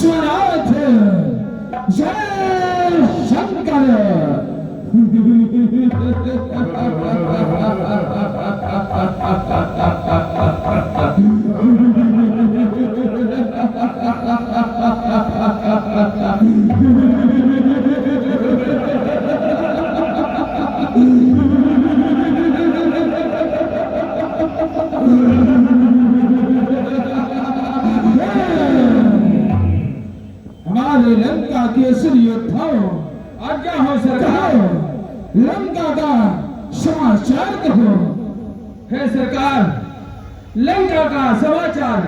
विश्वनाथ जय शंकर। हमारे लंका केसरी योद्धाओं, आज्ञा हो सरकार। लंका का समाचार कहो। है सरकार, लंका का समाचार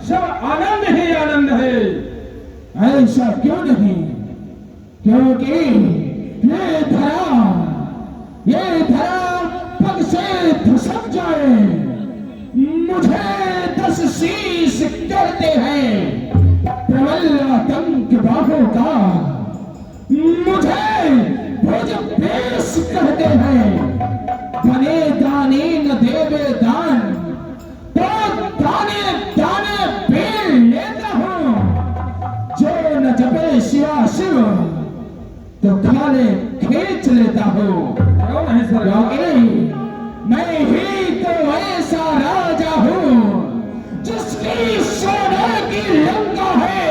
सब आनंद ही आनंद है। ऐसा क्यों नहीं? क्योंकि ये धरा पग से धसक जाए। मुझे 10 शीश करते हैं प्रबल आतंक बाहों का। मुझे भुज पेश कहते हैं। बने दाने न देवे दान, तो दाने दाने पेड़ लेता हूं। जो न जपे शिवा शिव, तो खाले खींच लेता हूं। क्यों नहीं सरकार? मैं ही तो ऐसा राजा हूं जिसकी सोने की लंका है।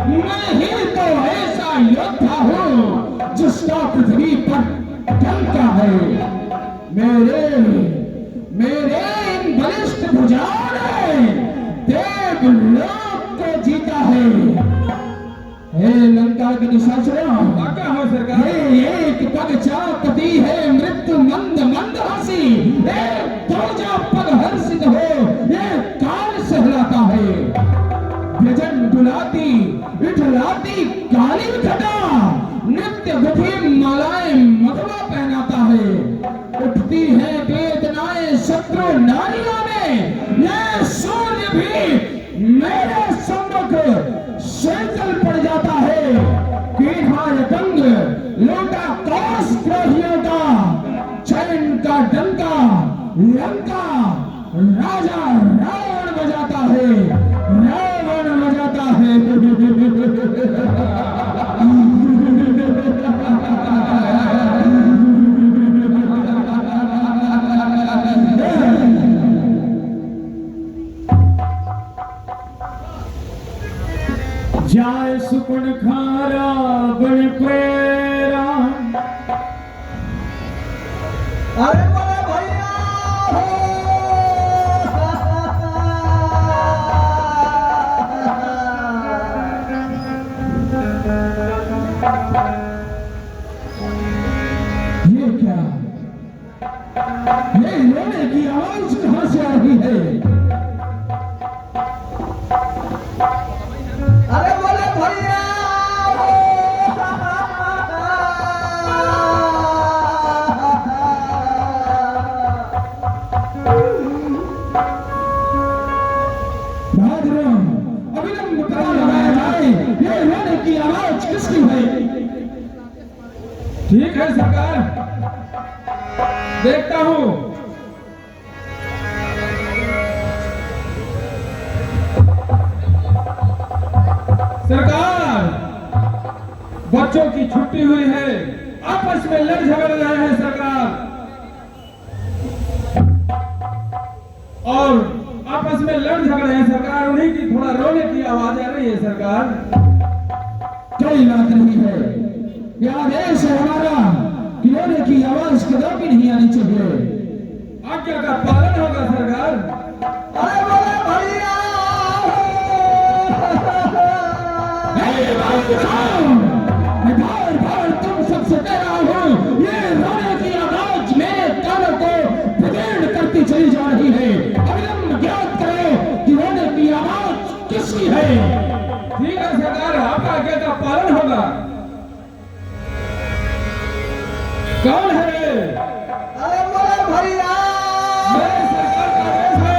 मैं ही तो ऐसा योद्धा हूं जिसका पृथ्वी पर डंका है। मेरे इन बलिष्ठ भुजाओं ने देवलोक को जीता है। हे लंका के निशाचरों, आज्ञा हो सरकार। ये एक पग चापती है मृत्यु मंद मंद हंसी। एक दूजा पग हर्षित हो ये काल सहलाता है। व्यजन डुलाती इठलाती काली घटा, नित्य गुथी मालाएं मधुआ पहनाता है। उठती है वेदनाएं शत्रु नारियों में। ये सूर्य भी मेरे सम्मुख शीतल पड़ जाता है। कीढ़ा दंग लोटा कौश द्रोहियों का, चैन का डंका लंका राजा रावण बजाता है। रावण बजाता है। जाय सुपन खारा बन प्रेरा। अरे बोले भैया हो। ये क्या? ये रोने की आवाज कहां से आ रही है? अरे बोले भैया हो। बहादुरों, अविलंब पता लगाया जाए ये रोने की आवाज किसकी है? ठीक है सरकार, देखता हूं। सरकार, बच्चों की छुट्टी हुई है, आपस में लड़ झगड़ रहे हैं सरकार। और आपस में लड़ झगड़े हैं सरकार, उन्हीं की थोड़ा रोने की आवाज आ रही है सरकार। कोई बात नहीं है। यह आदेश है हमारा कि रोने की आवाज कदापि नहीं आनी चाहिए। आज्ञा का पालन होगा सरकार। अरे बोले भैया मैं बार बार तुम सबसे कह रहा हूं, ये रोने की आवाज मेरे कानों को विदीर्ण करती चली जा रही है। अविलंब ज्ञात करो कि रोने की आवाज किसकी है। ठीक है सरकार, आपका आज्ञा का पालन होगा। कौन है? अरे बोले भैया मेरे सरकार का आदेश है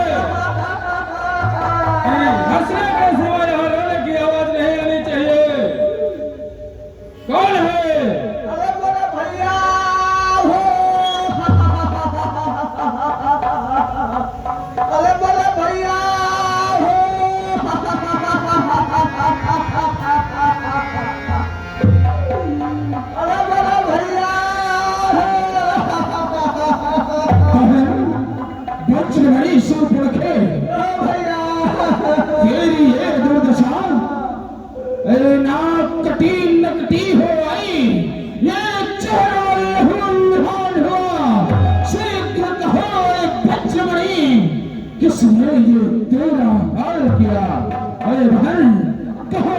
कि हंसने के सिवा यहाँ रोने की आवाज नहीं आनी चाहिए। कौन है? अरे बोले भैया हो। अरे बोले भैया हो। सूर्पणखे, भैया तेरी ये दुर्दशा, अरे नाक कटी नकटी हो आई, ये चेहरा लहूलुहान हुआ। शीघ्र कहो बच्चमणि, किसने ये तेरा हाल किया? अरे बहन कहो,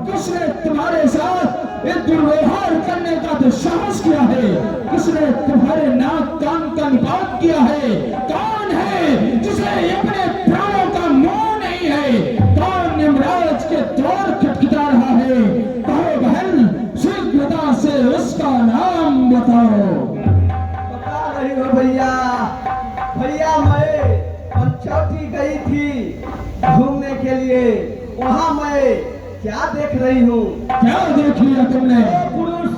किसने तुम्हारे साथ ये दुर्व्यवहार करने का दुस्साहस किया है? किसने तुम्हारे नाक कान का निपात किया है? कौन है जिसे अपने प्राणों का मोह नहीं है? कौन यमराज के द्वार खटखटा रहा है? कहो बहन, शीघ्रता से उसका नाम बताओ। बता रही हो भैया। भैया मैं पंचवटी गई थी घूमने के लिए, वहाँ मैं क्या देख रही हूँ? क्या देख लिया तुमने? दो पुरुष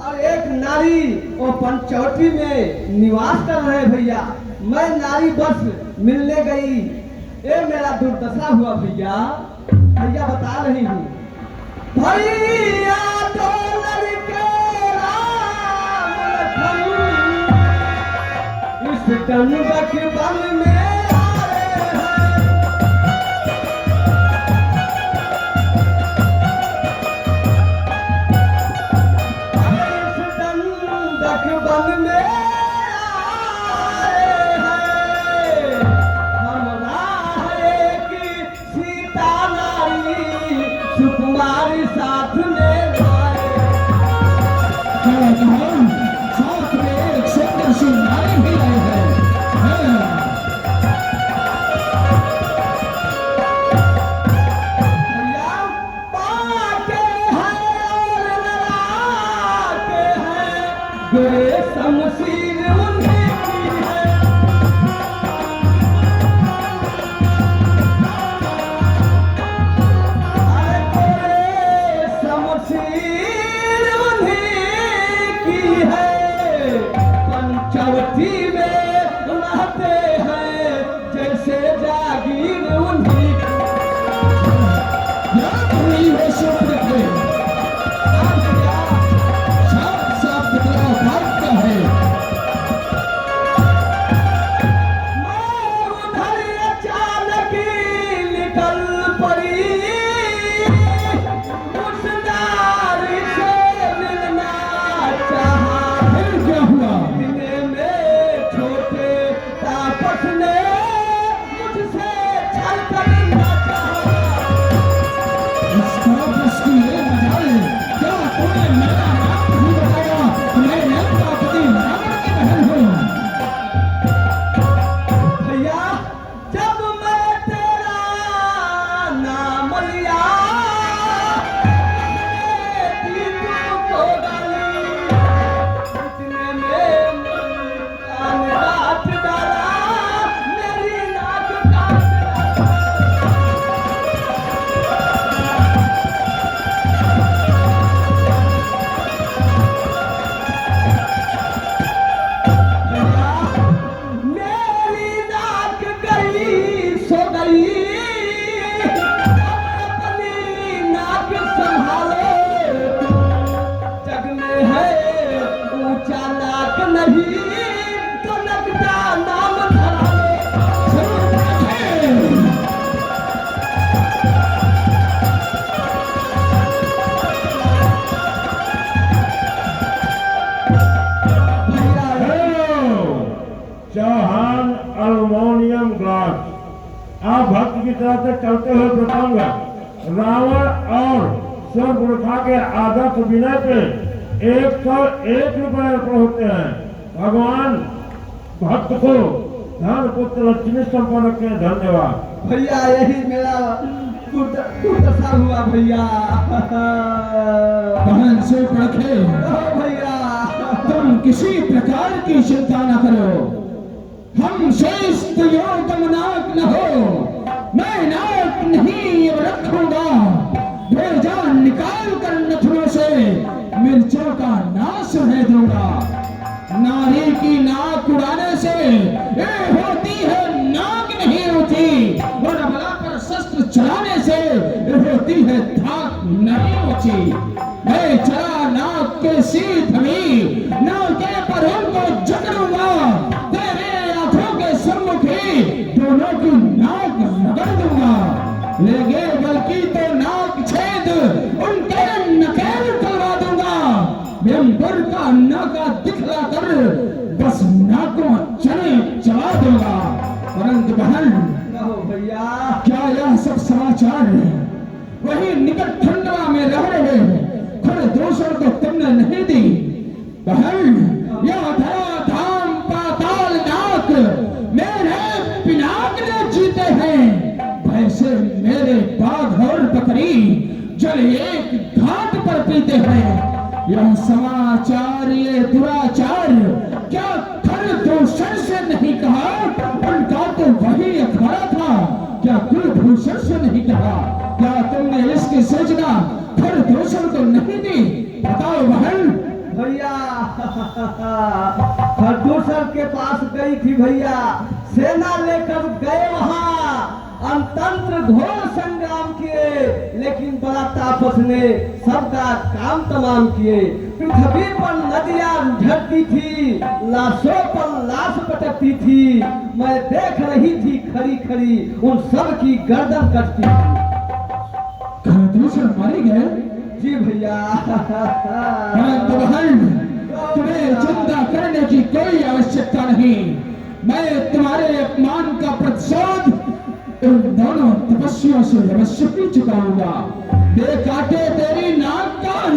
और एक नारी वो पंचवटी में निवास कर रहे भैया। मैं नारी बस मिलने गई, ये मेरा दुर्दशा हुआ भैया। भैया बता रही हूँ। भैया तो लड़के राम लखन इस दंडक बन में सुकुमारी साथ में साथ में एक सुंदर सी नारी भी आए हैं। भैया पाके हैं और लड़ाके हैं, गोरे शमशीर उन्हीं की है। पंचवटी में रहते हैं जैसे जागीर उन्हीं अचानक निकल पड़ी उस नारी से मिलना चाहा। फिर क्या हुआ? इतने में छोटे तापस ने मुझसे छल करना चाहा। इस तापस की ये मजाल, क्या तूने मेरा नाम नहीं बताया? मैं तापती रावण की बहन हूँ। भैया जब मैं तेरा नाम लिया दी तुमको गाली, इतने में कान काट डाला, मेरी नाक काट डाला। मेरी नाक गई सो गई, अपनी नाक संभालो। जग में है ऊंचा नाक नहीं तो नकदा नाम धरा चौहान अल्मोनियम ग्लास। आप भक्त की तरफ से चलते हुए प्रसंग रावण और शूर्पणखा के आदर्श विनय पे 101 रुपए अर्पण होते हैं। भगवान भक्त को धन पुत्र लक्ष्मी संपन्न के धन्यवाद। भैया। यही मेरा दुर्दशा हुआ भैया। बहन सूर्पणखे, भैया तुम किसी प्रकार की चिंता न करो। हम शेष तुम नाक न हो। मैं नाक नहीं रखूंगा। भेजा निकाल कर नथुनों से मिर्चों का नाश है दूंगा। नारी की नाक उड़ाने से ये होती है नाक नहीं होती, और अबला पर शस्त्र चलाने से ये होती है धाक नहीं होती। मैं चला नाक के सीध में, नाके पर उनको जकड़ूंगा। तेरे आंखों के सम्मुख ही दोनों की नाक रगड़ दूंगा, लेंगे बल्कि तो नाक छेद उनके नकेल करवा दूंगा। व्यंबर का नाका दिखला कर बस नाकों चने चला दूंगा। परंतु बहन, कहो भैया। क्या यह सब समाचार है? वही निकट ठंडवा में रह रहे खरदूषण को तुमने नहीं दी। बहन, यह धरा धाम पाताल नाक मेरे पिनाक ने जीते हैं। वैसे मेरे बाघ और बकरी जल एक घाट पर पीते हैं। यह समाचार, ये दुराचार क्या खरदूषण से नहीं कहा? उनका तो वही अखाड़ा था, क्या कुलभूषण से नहीं कहा? क्या तुमने इसकी सूचना खरदूषण को नहीं दी? बताओ बहन। भैया खरदूषण के पास गई थी भैया, सेना लेकर गए वहां, अनतंत्र घोर संग्राम किए, लेकिन बड़ा तापस ने सबका काम तमाम किए। पृथ्वी पर नदियां झड़ती थी, लाशों पर लाश पटकती थी, मैं देख रही थी खड़ी खड़ी उन सब की गर्दन कटती थी। खरदूषण मारे गए? जी भैया। परंतु बहन, तुम्हें चिंता करने की कोई आवश्यकता नहीं। मैं तुम्हारे अपमान का प्रतिशोध उन दोनों तपस्वियों से अवश्य ही चुकाऊंगा। दे काटे तेरी नाक कान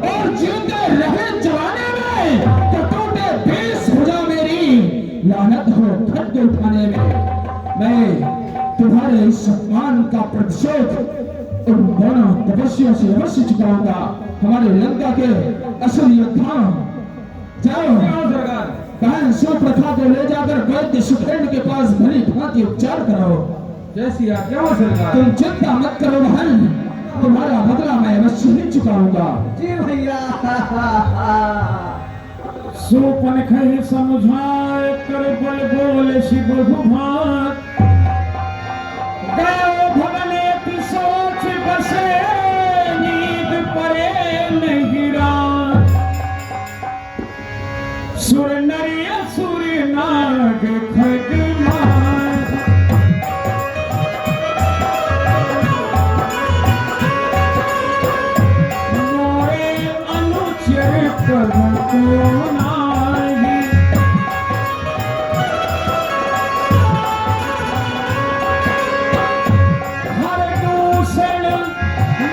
और जीते रहे जवाने में तो टूटे 20 भुजा मेरी लानत हो खड्डे उठाने में। मैं तुम्हारे इस अपमान का प्रतिशोध उन दोनों तपस्वियों से अवश्य चुकाऊंगा। हमारे लंका के असल योद्धा, जाओ सरकार। बहन सुप्रथा को ले जाकर वैद्य सुखेंड के पास भली भांति उपचार कराओ। जैसी आज्ञा हो सरकार। तुम चिंता मत करो बहन, तुम्हारा बदला मैं अवश्य ही चुकाऊंगा। जी भैया। सोपन खही समझाए कर बल बोले शिव भात, गयो भवन की सोच बसे नींद परे नहीं रात, सुर नरी असुर नाग खगमार, मोरे अनुचर कर को नाही, हर दूषण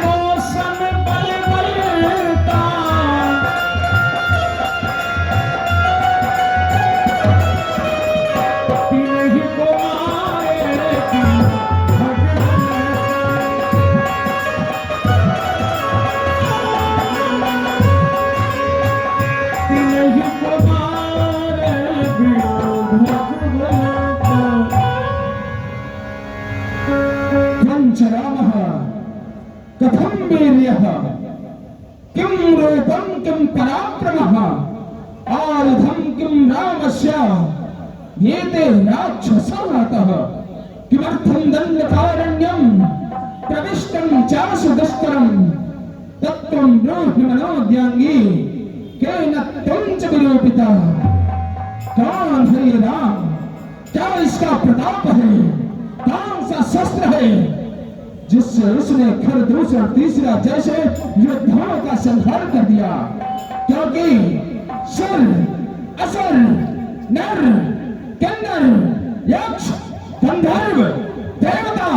मौसम बल बलता, तिन्ही को मारे की भगवान, तिन्ही को मारे बिना भगवान। पंच रामः कथं वीर्यः किं रूपं किं पराक्रमः आयुधं किं रामस्य एते राक्षसाः किमर्थं दण्डकारण्यं प्रविष्टं चासु दुष्करं तत्त्वं ब्रूहि मनोद्यांगी केन त्वं च विरूपिता। कौन है ये राम? क्या इसका प्रताप है? कौन सा शस्त्र है जिससे उसने खरदूषण तीसरा जैसे योद्धाओं का संहार कर दिया? क्योंकि सुर, असुर, नर, किन्नर, यक्ष, गंधर्व, देवता,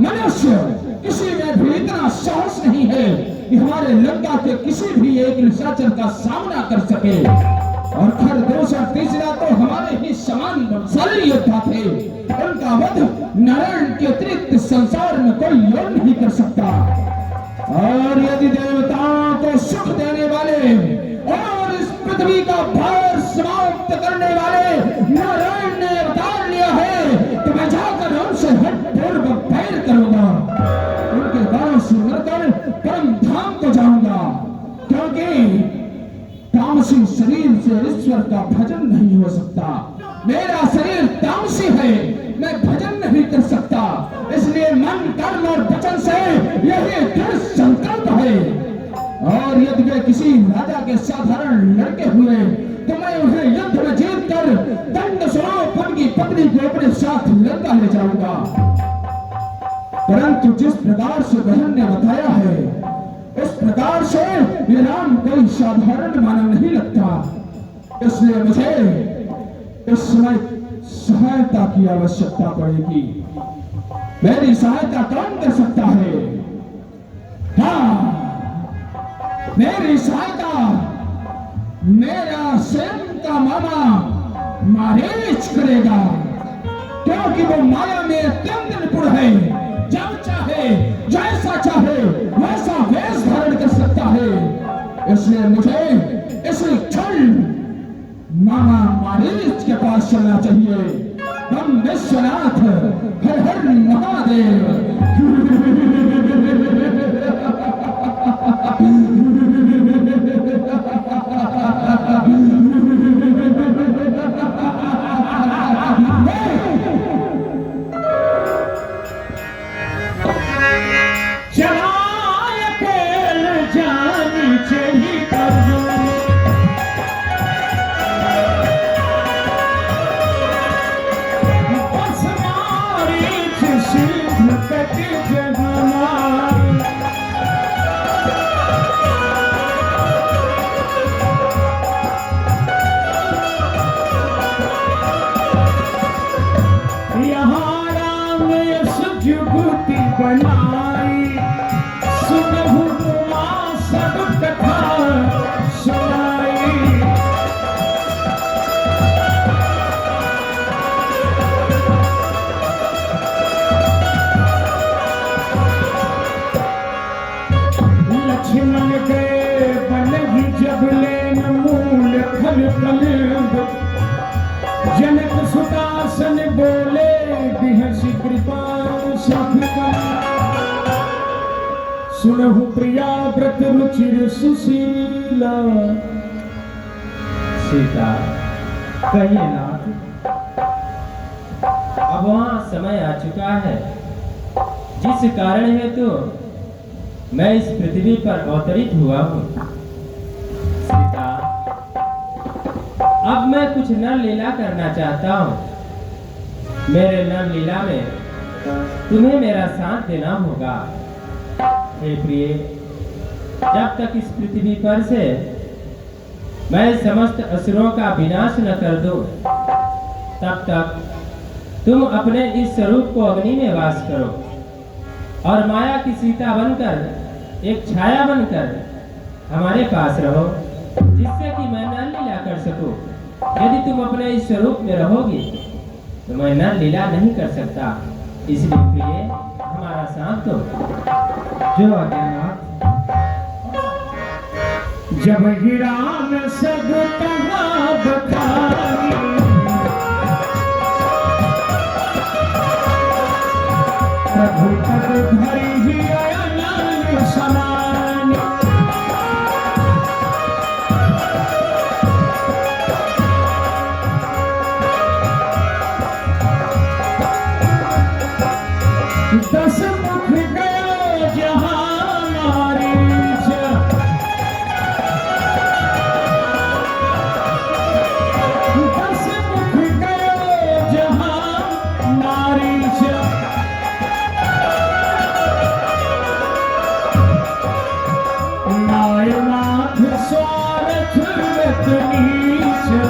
मनुष्य किसी में भी इतना साहस नहीं है कि हमारे लंका के किसी भी एक निशाचर का सामना कर सके। और खरदूषण तीसरा तो हमारे ही समान बलशाली योद्धा थे। उनका वध नारायण के अतिरिक्त संसार में कोई और नहीं कर सकता। और यदि देवताओं को सुख देने वाले और इस पृथ्वी का भार समाप्त करने वाले नारायण ने अवतार लिया है तो मैं जाकर उनसे हठपूर्वक बैर करूंगा, उनके गांव से मरकर परम धाम को जाऊंगा। क्योंकि तामसी शरीर से ईश्वर का भजन नहीं हो सकता। मेरा शरीर तामसी है, मैं भजन नहीं कर सकता। इसलिए मन, कर्म और वचन से यही दृढ़ संकल्प है। और यदि वे किसी राजा के साधारण लड़के हुए तो मैं उन्हें युद्ध में जीत कर दंड स्वरूप उनकी पत्नी को अपने साथ लंका ले जाऊंगा, परंतु जिस प्रकार से बहन ने बताया है उस प्रकार से ये राम कोई साधारण मानव नहीं लगता। इसलिए मुझे इस समय सहायता की आवश्यकता पड़ेगी। मेरी सहायता कौन कर सकता है? हाँ, मेरी सहायता मेरा स्वयं का मामा मारीच करेगा, क्योंकि वो माया में अत्यंत निपुण है। जब चाहे जैसा चाहे वैसा वेश धारण कर सकता है। इसलिए मुझे इसी क्षण मामा मारीच के पास चलना चाहिए। हम विश्वनाथ हर हर महादेव। जनक सुतासन बोले बिहसी कृपा सुनहु प्रिया व्रत रुचिर सुशीला। सीता कहिए नाथ, अब वहाँ समय आ चुका है जिस कारण हेतु मैं इस पृथ्वी पर अवतरित हुआ हूँ। सीता, अब मैं कुछ नर लीला करना चाहता हूँ। मेरे नर लीला में तुम्हें मेरा साथ देना होगा। हे प्रिय, जब तक इस पृथ्वी पर से मैं समस्त असुरों का विनाश न कर दूं, तब तक तुम अपने इस स्वरूप को अग्नि में वास करो और माया की सीता बनकर, एक छाया बनकर हमारे पास रहो, जिससे कि मैं नर लीला कर सकूं। यदि तुम अपने इस स्वरूप में रहोगी तो मैं नर लीला नहीं कर सकता। इसलिए प्रिय, हमारा साथ दो। जो अज्ञानाथ, जब गिरा में सब कहा बखानी, प्रभु तक धरी ही अनंत समान। दस मुख गयो जहां मारीच, दस मुख गयो जहां मारीच। नायनाथ स्वार्थ रत नीच,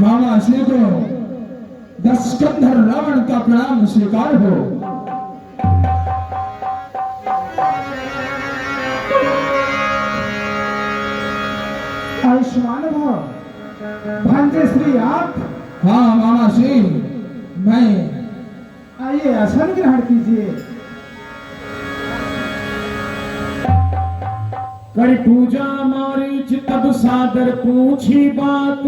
मामा श्री को दशकंधर रावण का प्रणाम स्वीकार हो। आयुष्मान भव। भांजे श्री आप? हाँ मामा श्री, मैं। आइए आसन ग्रहण कीजिए। कर पूजा मारीच तब सादर पूछी बात,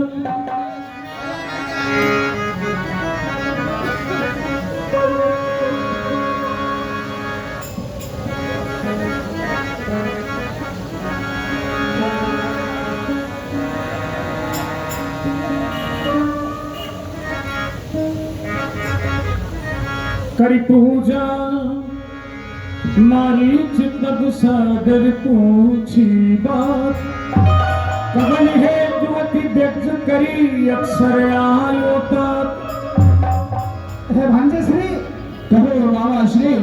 करी पूजा मारी चित्त सादर पूछी बात कमल है जुवती व्यक्त करी अक्सर आयो तक। हे भांजे श्री, कहो मामा श्री।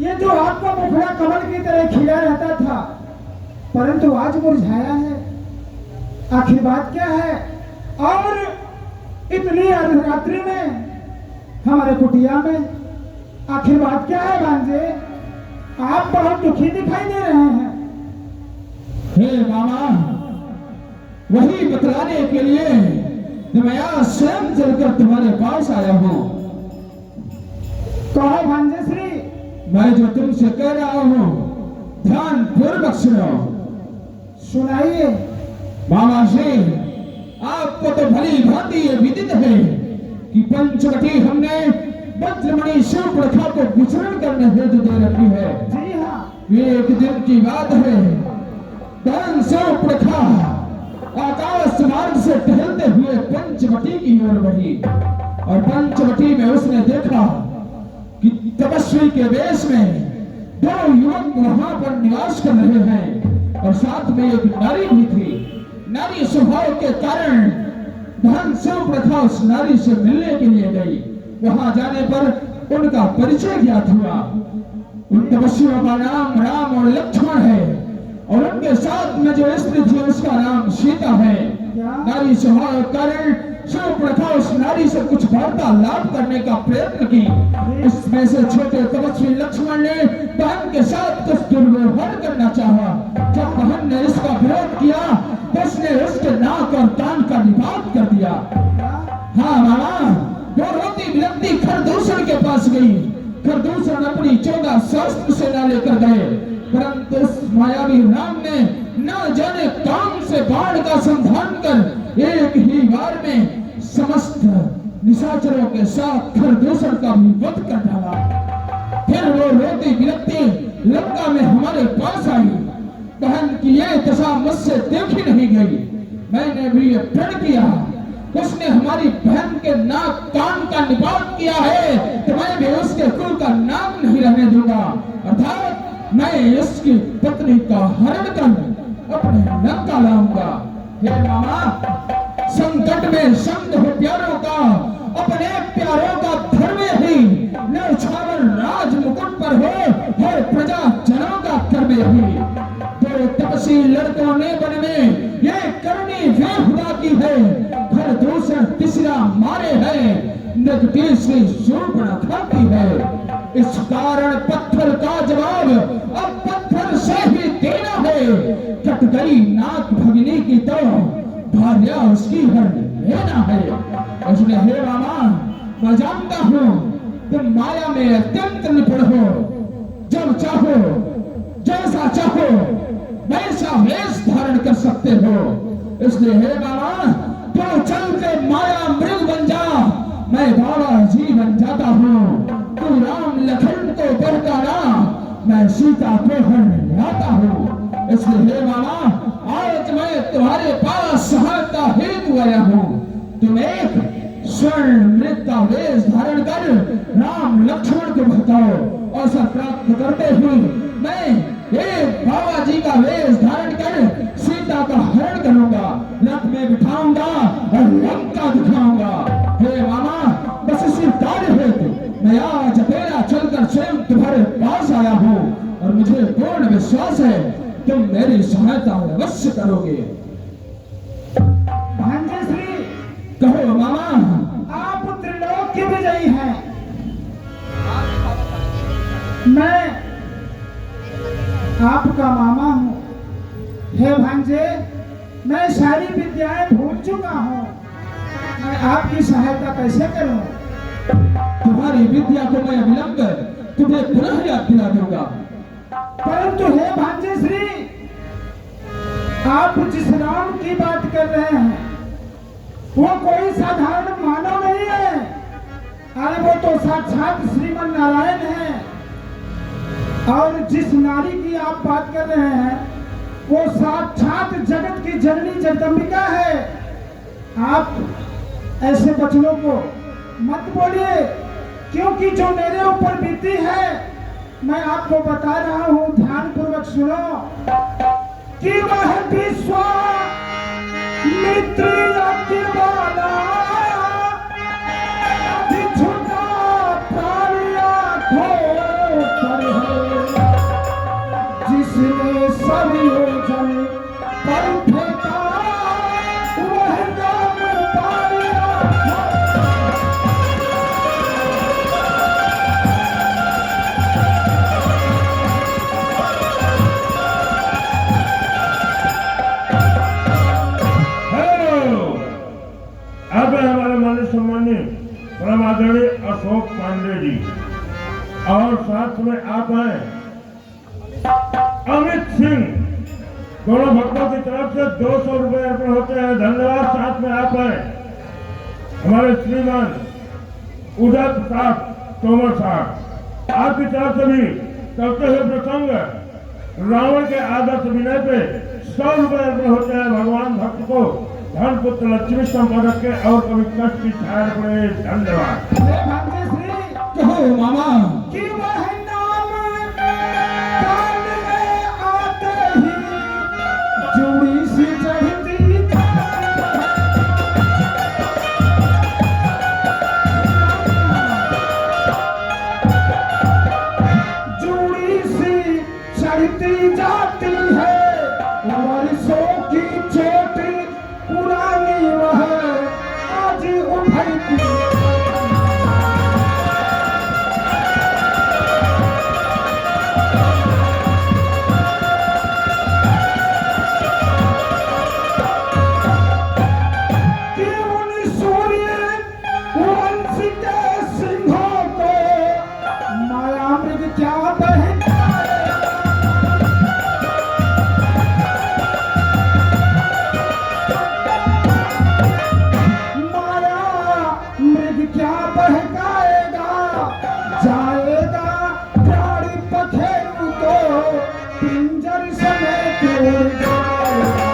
ये जो आपका मुखड़ा कमल की तरह खिला रहता था परंतु आज मुरझाया है, आखिर बात क्या है? और इतनी अर्धरात्रि में हमारे कुटिया में आखिर बात क्या है भांजे? आप बहुत दुखी दिखाई दे रहे हैं। हे मामा, वही बतलाने के लिए मैं आज स्वयं चलकर तुम्हारे पास आया हूँ। कहो भांजे श्री। मैं जो तुमसे कह रहा हूँ ध्यान पूर्वक सुनो। सुनाइए। मामा श्री, आपको तो भली भांति ये विदित है कि पंचवटी हमने वज्रमणि शिवप्रखा को विचरण करने हेतु दे रखी है। जी हाँ। एक दिन की बात है, धन शिवप्रखा आकाश मार्ग से टहलते हुए पंचवटी की ओर बढ़ी और पंचवटी में उसने देखा कि तपस्वी के वेश में दो युवक वहां पर निवास कर रहे हैं और साथ में एक नारी भी थी। नारी स्वभाव के कारण धन शिवप्रखा उस नारी से मिलने के लिए गई। वहां जाने पर उनका परिचय ज्ञात हुआ। उन तपस्वियों का नाम राम और लक्ष्मण है और उनके साथ में जो स्त्री थी उसका नाम सीता है। नारी स्वभाव के कारण शिवप्रखा उस नारी से कुछ वार्तालाप करने का प्रयत्न की। इसमें से छोटे तपस्वी लक्ष्मण ने बहन के साथ कुछ दुर्व्यवहार करना चाहा। जब बहन ने इसका विरोध किया तो उसने उसके नाक और कान का निपात कर दिया। हाँ मामा, वो रोती बिलखती खरदूषण के पास गई। खरदूषण अपनी 14 शस्त्र सेना लेकर गए, परंतु उस मायावी राम ने न जाने कौन से बाण का संधान कर एक ही बार में समस्त निशाचरों के साथ खरदूषण का भी वध कर डाला। फिर वो रोती बिलखती लंका में हमारे पास आई। बहन की यह दशा मुझसे देखी नहीं गई। मैंने भी ये प्रण किया, उसने हमारी बहन के नाक कान का निपात किया है तो मैं भी उसके कुल का नाम नहीं रहने दूंगा। अर्थात मैं उसकी पत्नी का हरण कर अपने लंका लाऊंगा। हे मामा, संकट में संग हो प्यारों का, अपने प्यारों का धर्म ही नौछावर राज मुकुट पर हो और प्रजा जनों का कर्म ही। तो तपस्वी लड़कों ने वन में ये करनी बेहुदा की है। खरदूषण तीसरा मारे है, तीसरी शूर्पणखा की है। इस कारण पत्थर का जवाब अब पत्थर से ही देना है। कट गई नाक भगिनी की तो भार्या उसकी हर लेना है। उसने हे रामा, मैं जानता हूँ तुम माया में अत्यंत निपुण हो। जब चाहो जैसा चाहो वैसा वेश धारण कर सकते हो। इसलिए हे बाबा, तो चल के माया मृग बन जा, मैं बाबा जी बन जाता हूँ। तू राम लखन को बहकाना, मैं सीता को हर लाता हूँ। इसलिए हे बाबा, आज मैं तुम्हारे पास सहायता हेतु आया हूँ। तुम एक स्वर्ण मृग का वेश धारण कर राम लक्ष्मण को बहकाओ। अवसर प्राप्त करते ही मैं एक बाबा जी का वेश धारण कर सीता का हरण करूंगा, रथ में बिठाऊंगा और लंका दिखाऊंगा। हे मामा, बस इसी कार्य हेतु मैं आज अकेला चलकर स्वयं तुम्हारे पास आया हूँ और मुझे पूर्ण विश्वास है तुम मेरी सहायता अवश्य करोगे। भांजे श्री, कहो मामा। आप त्रिलोक के विजयी हैं। मैं आपका मामा हूँ। हे भांजे, मैं सारी विद्याएं भूल चुका हूँ। मैं आपकी सहायता कैसे करूँ? तुम्हारी विद्या को मैं अविलंब तुम्हें पुनः याद दिला दूंगा। परंतु हे भांजे श्री, आप जिस राम की बात कर रहे हैं वो कोई साधारण मानव नहीं है। अरे वो तो साक्षात श्रीमन नारायण है। और जिस नारी की आप बात कर रहे हैं वो साक्षात जगत की जननी जगदम्बिका है। आप ऐसे बचनों को मत बोलिए क्योंकि जो मेरे ऊपर बीती है मैं आपको बता रहा हूं, ध्यान पूर्वक सुनो कि वह विश्वामित्र अग्निवाला बिछुटा प्राणिया पर है, जिसने सब योजन पर फेंका वह राम पाया। अब हमारे मान्य सम्मानीय परम आदरणीय अशोक पांडे जी और साथ में आप हैं अमित सिंह, दोनों भक्तों की तरफ से 200 रुपए अर्पण होते हैं, धन्यवाद। साथ में आप हैं हमारे श्रीमान उदय प्रताप तोमर साहब, आपकी तरफ से भी चलते हुए प्रसंग रावण के आदर्श विनय पे 100 रुपए अर्पण होते हैं। भगवान भक्त को धन पुत्र लक्ष्मी संपादक के और कभी कष्ट की छाया पड़े। धन्यवाद। कहो मामा कि वह नाम कान में आते ही जुड़ी सी चढ़ती जुड़ी सी चढ़ती जाती है, वर्षों की चोटी पुरानी वह आज उभरती। कि उन सूर्य वंश के सिंहों को मायामृग क्या बहकाए, मृग क्या बहकाएगा, जाएगा प्राणी पखेरु को पिंजर समेत उड़ जाएगा।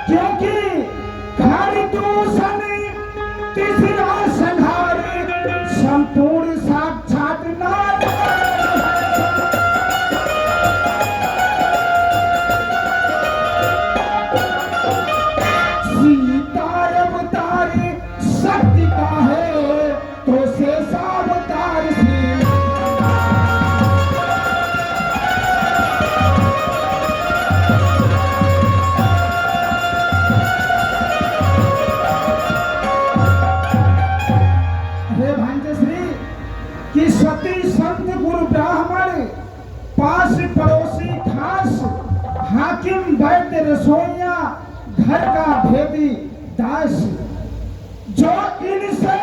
क्योंकि घर दूषण तीसरा संहार संपूर्ण साक्षात नारायण। सीता अवतार शक्ति का है तो शेषावतार से हे भांजश्री कि सती संत गुरु ब्राह्मण पास पड़ोसी खास हाकिम वैद्य रसोइया घर का भेदी दास, जो इनसे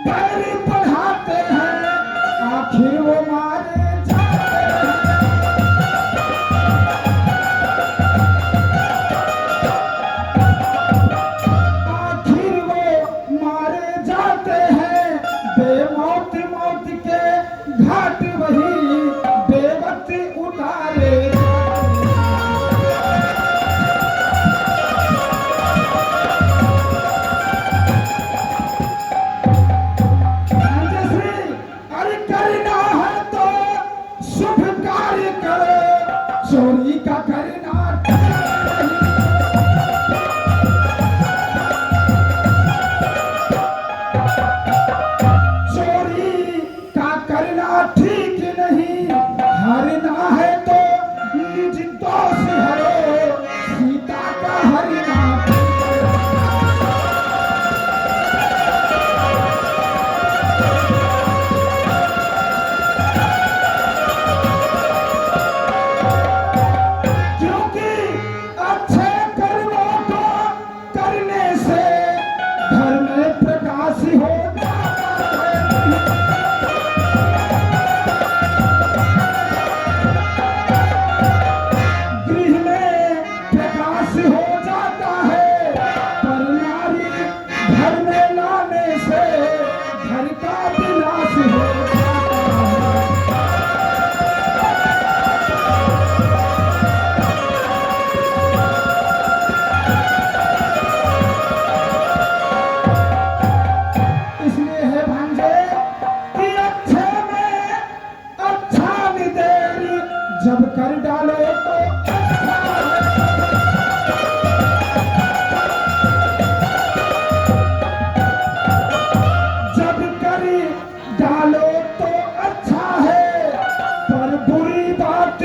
बैरी बढ़ाते हैं आखिर वो मारे जाते हैं। आखिर वो मारे जाते हैं, बेमौत मौत के घाट वही बेवक्त उतारे। भांजश्री, अरे करना है तो शुभ कार्य करो, चोरी का करना चोरी का करना ठीक नहीं, हरना है तो निज दोष हरो, सीता का हरना। कर डालो तो जब कर डालो तो अच्छा है, पर बुरी बात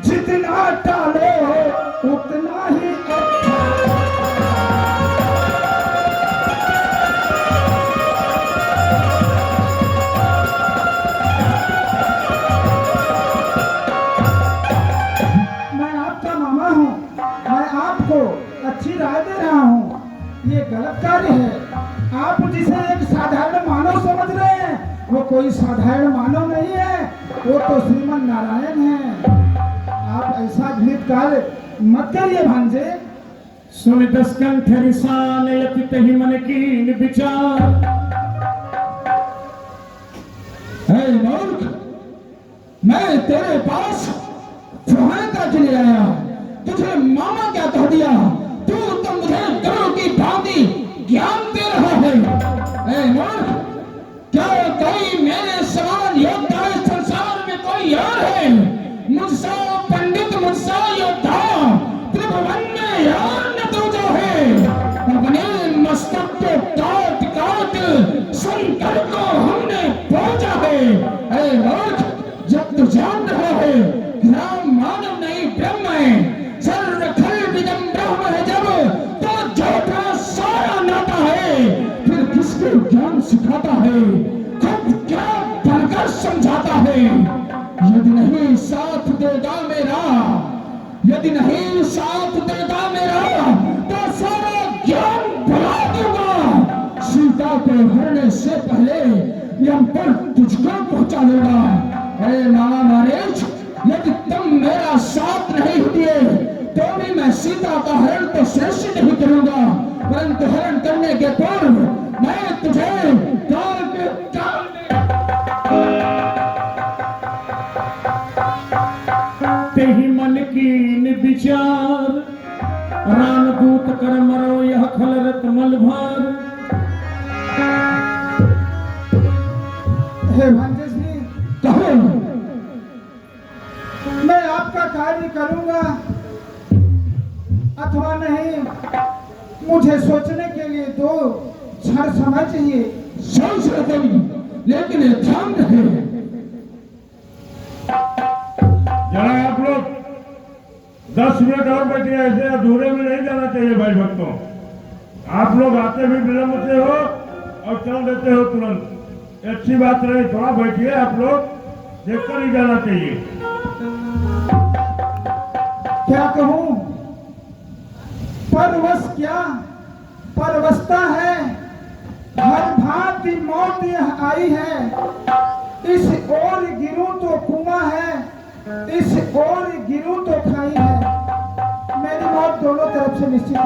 जितना टालो उतना ही अच्छा। मैं आपका मामा हूँ, मैं आपको अच्छी राय दे रहा हूँ। ये गलत कार्य है। आप जिसे एक साधारण मानव समझ रहे हैं, वो कोई साधारण मानव नहीं है, वो तो श्रीमन नारायण है। आप ऐसा घृणित कार्य मत करिए भांजे। सुन दस कंठ रिसान यति तहि मन कीन विचार। हे मूर्ख, मैं तेरे पास फुहाने के लिए आया, तुझे मामा क्या कह दिया? तू तो मुझे गुरु की भांति ज्ञान दे रहा है। हे मूर्ख, क्या कोई मेरे समान योद्धा इस संसार में कोई और है? मुझसा पंडित, मुझसा योद्धा त्रिभुवन में और न तू जो है। अपने मस्तक को काट काट शंकर को हमने पहुंचा है। हे मूर्ख, जब तू जान रहा है कि राम मानव नहीं ब्रह्म है, सर्व खल विदम ब्रह्म है, जब तो झूठा सारा नाता है, फिर किसको ज्ञान सिखाता है? खुद क्या बनकर समझाता है? यदि नहीं साथ देगा मेरा, यदि नहीं साथ देगा मेरा, तो सारा ज्ञान भुला दूंगा। सीता को हरने से पहले यम पर तुझको पहुंचा दूंगा। अरे मामा महाराज, यदि तुम मेरा साथ नहीं दिए तो भी मैं सीता का हरण तो सुनिश्चित नहीं करूंगा, परंतु हरण करने के पूर्व मैं तुझे काल के काल तेहि मन कीन विचार। रामदूत कर मरो यह खलरत मलभार। हे भांजे श्री, कहो। मैं आपका कार्य करूंगा अथवा नहीं, मुझे सोचने के लिए 2 क्षण समय चाहिए। सोच रहे तुम, लेकिन ये ध्यान रहे, जरा आप लोग 10 मिनट और बैठिए। ऐसे अधूरे में नहीं जाना चाहिए भाई भक्तों। आप लोग आते भी विलंब से हो और चल देते हो तुरंत, अच्छी बात नहीं। थोड़ा बैठिए, आप लोग देखकर ही जाना चाहिए। क्या कहूं, परवश क्या परवशता है, हर भांति मौत यह आई है। इस ओर गिरूं तो कुआं है, इस ओर गिरूं तो खाई है। मेरी मौत दोनों तरफ से निश्चित है।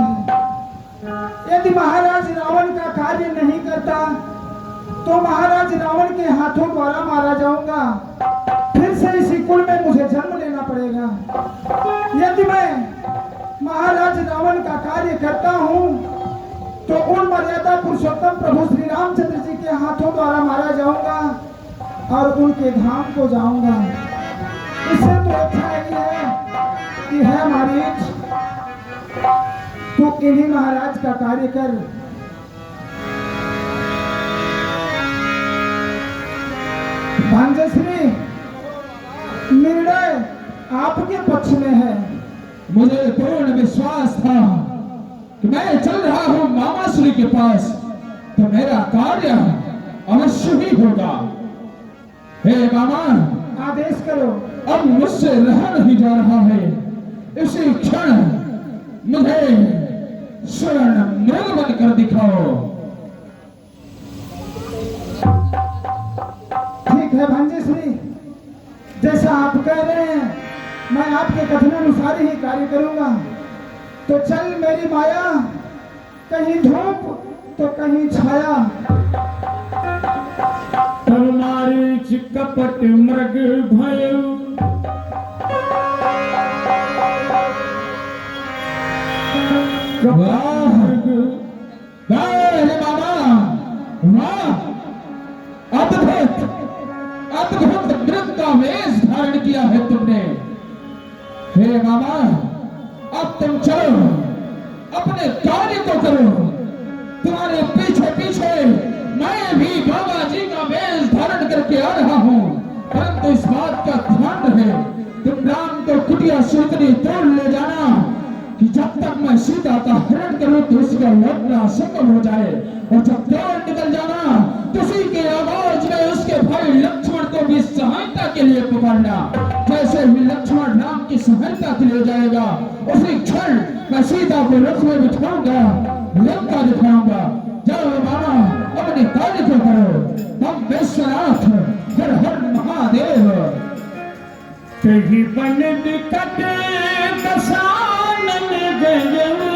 यदि महाराज रावण का कार्य नहीं करता तो महाराज रावण के हाथों द्वारा मारा जाऊंगा। फिर से इसी कुल में मुझे जन्म लेना पड़ेगा। यदि मैं महाराज रावण का कार्य करता हूं तो उन मर्यादा पुरुषोत्तम प्रभु श्री रामचंद्र जी के हाथों द्वारा मारा जाऊंगा और उनके धाम को जाऊंगा। इससे तो अच्छा ही है कि है मारीच, तू इन्हीं महाराज का कार्य कर। भांजश्री, निर्णय आपके पक्ष में है। मुझे पूर्ण विश्वास था कि मैं चल रहा हूं मामाश्री के पास, तो मेरा कार्य अवश्य ही होगा। हे मामा, आदेश करो। अब मुझसे रहा नहीं जा रहा है। इसी क्षण मुझे स्वर्ण मृग बनकर दिखाओ। ठीक है भांजेश्री, जैसा आप कह रहे हैं मैं आपके कथनानुसार ही कार्य करूंगा। तो चल मेरी माया, कहीं धूप तो कहीं छाया। तब मारीच कपट मृग भयो। वाह वाह बाबा, वाह, अद्भुत अद्भुत मृग का वेश धारण किया है तुमने। हे मामा, अब तुम चलो, अपने कार्य को करो। तुम्हारे पीछे पीछे मैं भी बाबा जी का वेश धारण करके आ रहा हूँ, परंतु इस बात का ध्यान रहे, तुम राम को कुटिया से इतनी तोड़ ले जाना कि जब तक मैं सीता का हरण करूं तो उसका लौटना संभव हो जाए, और जब दौड़ निकल जाना तो उसी के आवाज में उसके भाई लक्ष्मण को भी सहायता के लिए पुकारना। जैसे ही लक्ष्मण राम की सहायता के लिए जाएगा, उसी क्षण मैं सीता को रथ में बिठाऊंगा, लंका दिखाऊंगा। जाओ मामा, अपने कार्य को करो। हम विश्वनाथ हर हर महादेव। कहीं बन निकट दशानन गयऊ,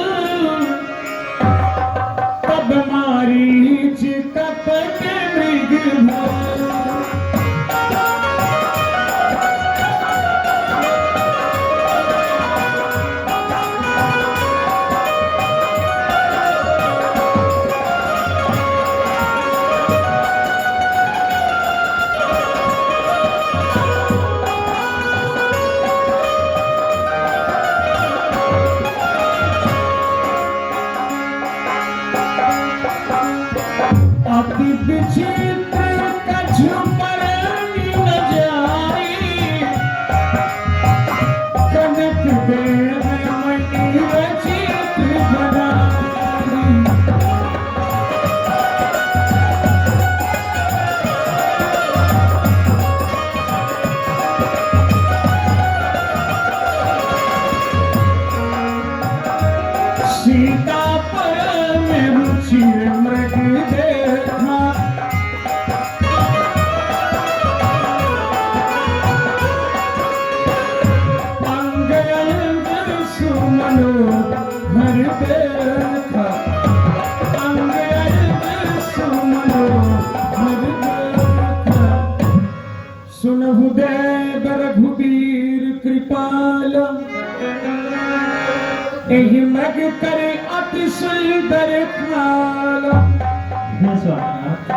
तब मारीच कपट मृग भाऊ। अति विचित्र कछुमर न जाई, कनक देव मणि रचित बनाई। सीता पर में रुचि मृग देखा, अंग अंग सुमनो हर देखा, अंग अंग सुमनो हर देखा। सुनहु देव रघुबीर कृपाल, एहि मृग करे अति सुंदर खाल। हे स्वामीनाथ,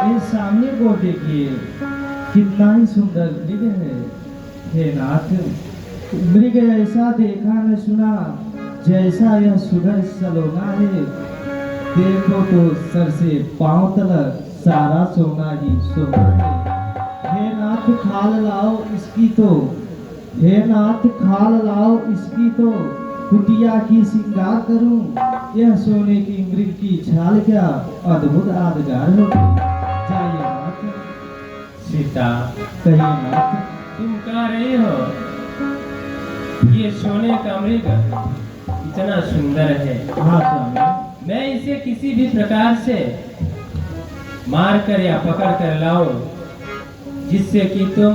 ये सामने को देखिए, कितना ही सुंदर मृग है। हे नाथ, मृग ऐसा देखा न सुना जैसा यह सुघर सलोना है। देखो तो सर से पांव तक सारा सोना ही सोना है। हे नाथ, खाल लाओ इसकी तो, हे नाथ खाल लाओ इसकी तो, कुटिया की श्रृंगार करूं। यह सोने की मृग की छाल क्या अद्भुत यादगार होगी। जाइए नाथ। सीता, कहिए नाथ। तुम कह रही हो ये सोने का मृग इतना सुंदर है, हाँ स्वामी। मैं इसे किसी भी प्रकार से मार कर या पकड़ कर लाऊं, जिससे कि तुम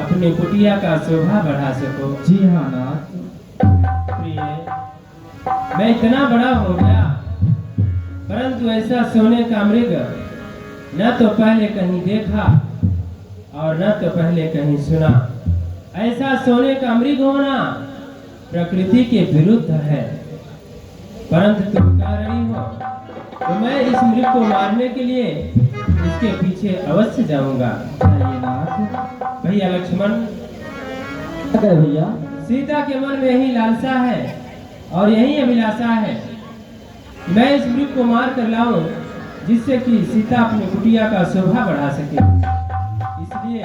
अपनी कुटिया का शोभा बढ़ा सको। जी हाँ नाथ। प्रिय, मैं इतना बड़ा हो गया, परंतु ऐसा सोने का मृग न तो पहले कहीं देखा और न तो पहले कहीं सुना। ऐसा सोने का मृग होना प्रकृति के विरुद्ध है, परंतु तुम कह रही हो तो मैं इस मृग को मारने के लिए इसके पीछे अवश्य जाऊंगा। जाइए नाथ। भैया लक्ष्मण, क्या भैया? सीता के मन में यही लालसा है और यही अभिलाषा है, मैं इस मृग को मार कर लाऊं, जिससे कि सीता अपनी कुटिया का शोभा बढ़ा सके। इसलिए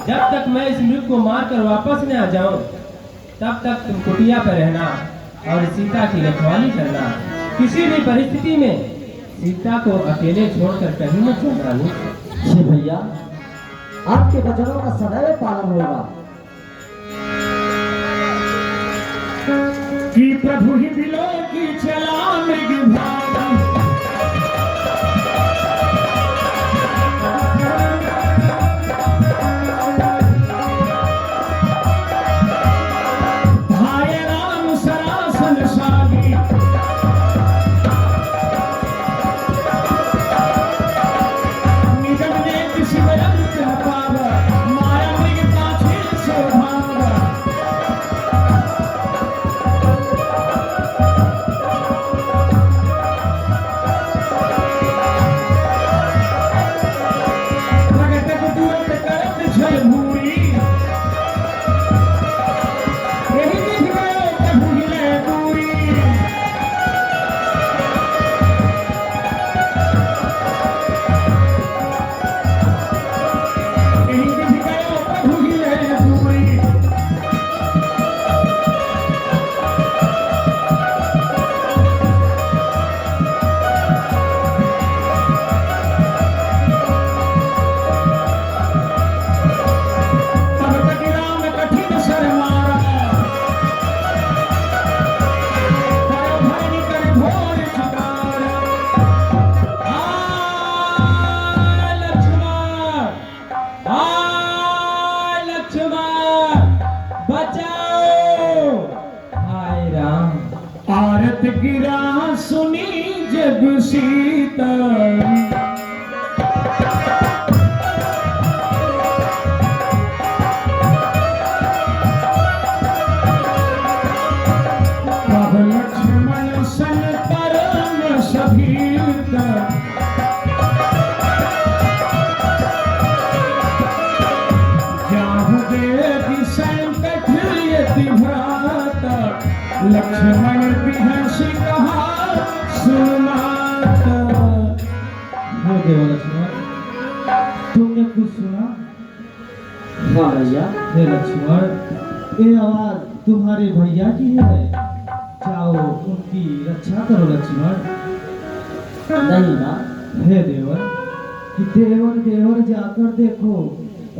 जब तक मैं इस मृग को मार कर वापस न आ जाऊं, तब तक तुम कुटिया पर रहना और सीता की रखवाली करना। किसी भी परिस्थिति में सीता को अकेले छोड़कर कहीं मत जाना। जी भैया, आपके वचनों का सदैव पालन होगा। कि प्रभु ही बिलो की चला मृग भागा, भाई राम सरासन सागी, निगम ने किसी बरंत पावा, माया मृग पाछे गिरा सुनी जब सीता कब लक्ष्मण सन परम सभीता जाहु देवी संकट यति भ्राता लक्ष्मण बिहसी कहा सुनाता। हो देव लक्ष्मण, तुमने कुछ सुना? हाँ भैया। हे लक्ष्मण, ये आवाज तुम्हारे भैया की है, जाओ उनकी रक्षा करो लक्ष्मण। नहीं माँ। हे देवर, कि देवर देवर जाकर देखो,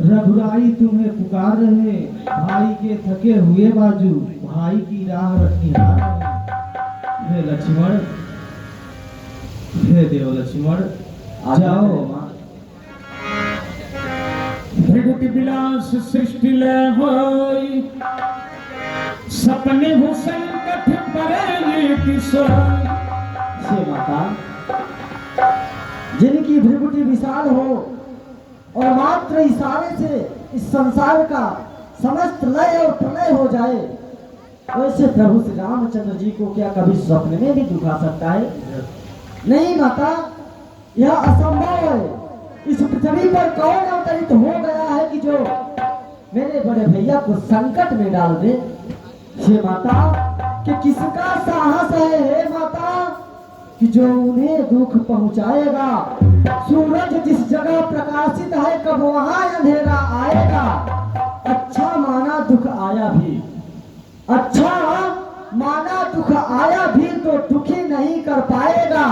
रघुराई तुम्हें पुकार रहे, भाई के थके हुए बाजू भाई की राह निहार रहे। हे लक्ष्मण, हे देव लक्ष्मण, जाओ। भृगुति विलास सृष्टि लय होई सपने हो संकट परे किशोर। हे माता, जिनकी भृगुटी विशाल हो और मात्र इशारे से इस संसार का समस्त लय और प्रलय हो जाए, वैसे प्रभु श्री रामचंद्र जी को क्या कभी स्वप्न में भी दुखा सकता है? नहीं माता, यह असंभव है। इस पृथ्वी पर कौन अवतरित हो गया है कि जो मेरे बड़े भैया को संकट में डाल दे? हे माता, कि किसका साहस है हे माता कि जो उन्हें दुख पहुंचाएगा? सूरज जिस जगह प्रकाशित है कब वहां अंधेरा आएगा। अच्छा माना दुख आया भी, अच्छा माना दुख आया भी तो दुखी नहीं कर पाएगा।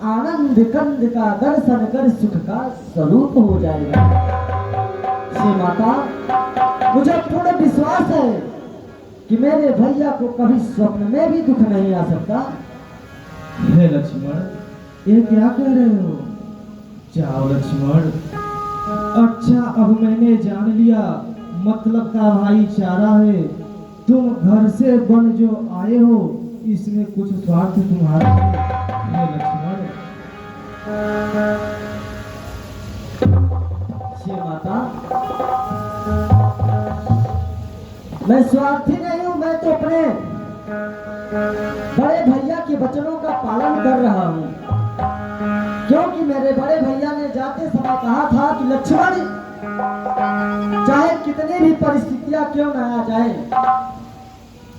आनंद कंद का दर्शन कर सुख का स्वरूप हो जाएगा। श्री माता, मुझे पूर्ण विश्वास है कि मेरे भैया को कभी स्वप्न में भी दुख नहीं आ सकता। हे लक्ष्मण, ये क्या कह रहे हो? जाओ लक्ष्मण। अच्छा, अब मैंने जान लिया मतलब का भाईचारा है। तुम घर से बन जो आए हो, इसमें कुछ स्वार्थ तुम्हारा है। हे लक्ष्मण। श्री माता, मैं स्वार्थी नहीं हूं, मैं तो अपने बड़े भैया के वचनों का पालन कर रहा हूं, क्योंकि मेरे बड़े भैया ने जाते समय कहा था कि लक्ष्मण, चाहे कितनी भी परिस्थितियां क्यों न आ जाए,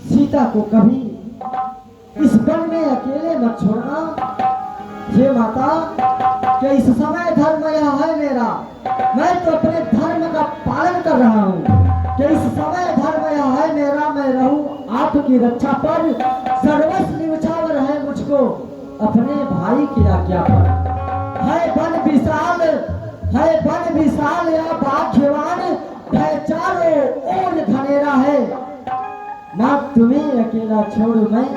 सीता को कभी इस वन में अकेले मत छोड़ना। हे माता, कि इस समय धर्म यह है मेरा, मैं तो अपने धर्म का पालन कर रहा हूँ कि इस समय धर्म यह है मेरा, मैं रहूं आपकी रक्षा पर, सर्वस्व न्यौछावर है मुझको अपने भाई की आज्ञा पर। है वन विशाल, है वन विशाल या भाग्यवान, है चारों ओर घनेरा है। माँ तुम्हें अकेला छोड़ मैं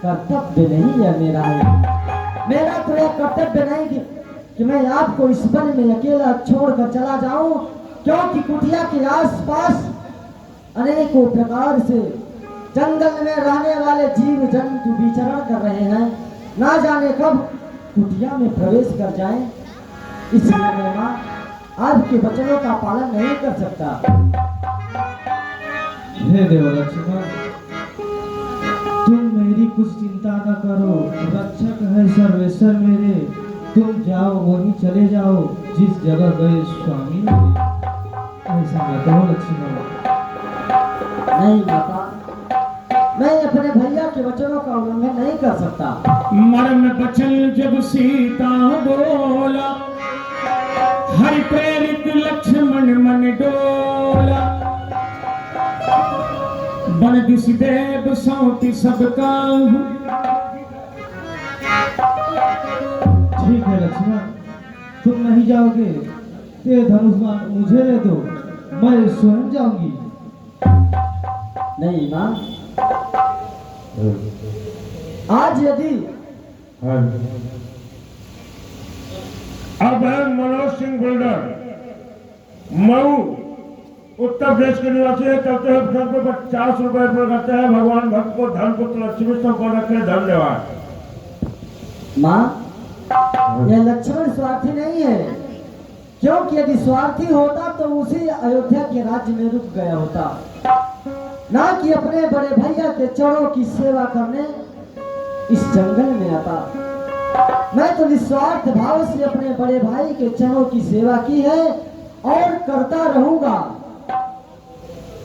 कर्तव्य नहीं है मेरा है। मेरा तो यह कर्तव्य नहीं कि मैं आपको इस वन में अकेला छोड़कर चला जाऊं, क्योंकि कुटिया के आसपास अनेकों प्रकार से जंगल में रहने वाले जीव जंतु विचरण कर रहे हैं, ना जाने कब कुटिया में प्रवेश कर जाएं। इसलिए मैं मां आपके वचनों का पालन नहीं कर सकता। हे देव लक्ष्मण, तुम मेरी कुछ चिंता न करो, रक्षक है सर्वेश्वर मेरे। तुम जाओ, वहीं चले जाओ जिस जगह गए स्वामी मेरे। ऐसा न कहो लक्ष्मण। नहीं माता, मैं अपने भैया के वचनों का उल्लंघन नहीं कर सकता। मर्म बचन जब सीता बोला, हरि प्रेरित लक्ष्मण मन डोला। बन दिस देव सौंपी सबका। ठीक है लक्ष्मण, तुम नहीं जाओगे ते धनुष्मान मुझे दे दो, मैं स्वयं जाऊंगी। नहीं मां, आज यदि अब है मनोज सिंह बिल्डर, मऊ उत्तर प्रदेश के निवासी है, चलते हुए प्रसंग पर 50 रुपए अर्पण करते हैं। भगवान भक्त को धन पुत्र लक्ष्मी संपन्न रखे। धन्यवाद। माँ, यह लक्ष्मण स्वार्थी नहीं है, क्योंकि यदि स्वार्थी होता तो उसी अयोध्या के राज्य में रुक गया होता, ना कि अपने बड़े भैया के चरणों की सेवा करने इस जंगल में आता। मैं तो निस्वार्थ भाव से अपने बड़े भाई के चरणों की सेवा की है और करता रहूंगा।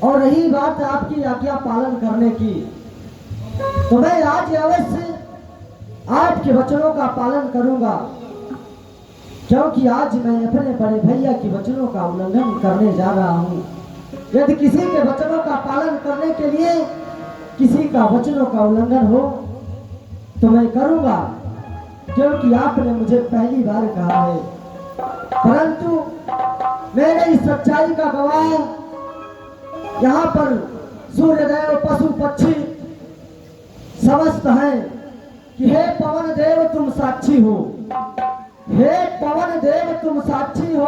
और रही बात आपकी आज्ञा पालन करने की, तो मैं आज अवश्य आपके वचनों का पालन करूंगा, क्योंकि आज मैं अपने बड़े भैया के वचनों का उल्लंघन करने जा रहा हूं। यदि किसी के वचनों का पालन करने के लिए किसी का वचनों का उल्लंघन हो तो मैं करूंगा, क्योंकि आपने मुझे पहली बार कहा है। परंतु मैंने इस सच्चाई का गवाह यहाँ पर सूर्यदेव, पशु पक्षी समस्त हैं कि हे पवन देव तुम साक्षी हो, हे पवन देव तुम साक्षी हो,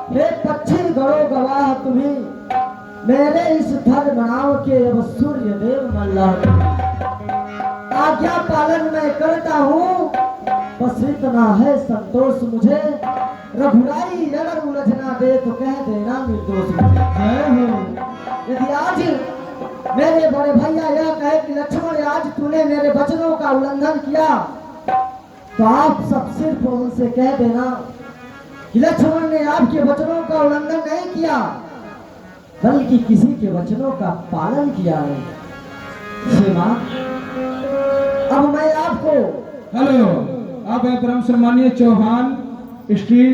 हे पक्षी गणों गवाह तुम्ही, मेरे इस धर्म नाम के अब सूर्य देव मल्लाह। आज्ञा पालन मैं करता हूँ, बस इतना है संतोष मुझे। रघुराई अगर उलझना दे तो कह देना निर्दोष मुझे। जय हो। यदि आज मेरे बड़े भैया यह कहे कि लक्ष्मण आज तूने मेरे वचनों का उल्लंघन किया, तो आप सब सिर्फ उनसे कह देना कि लक्ष्मण ने आपके वचनों का उल्लंघन नहीं किया, बल्कि किसी के वचनों का पालन किया है। सीमा, अब मैं आपको हेलो, अब परम सम्मानीय चौहान स्टील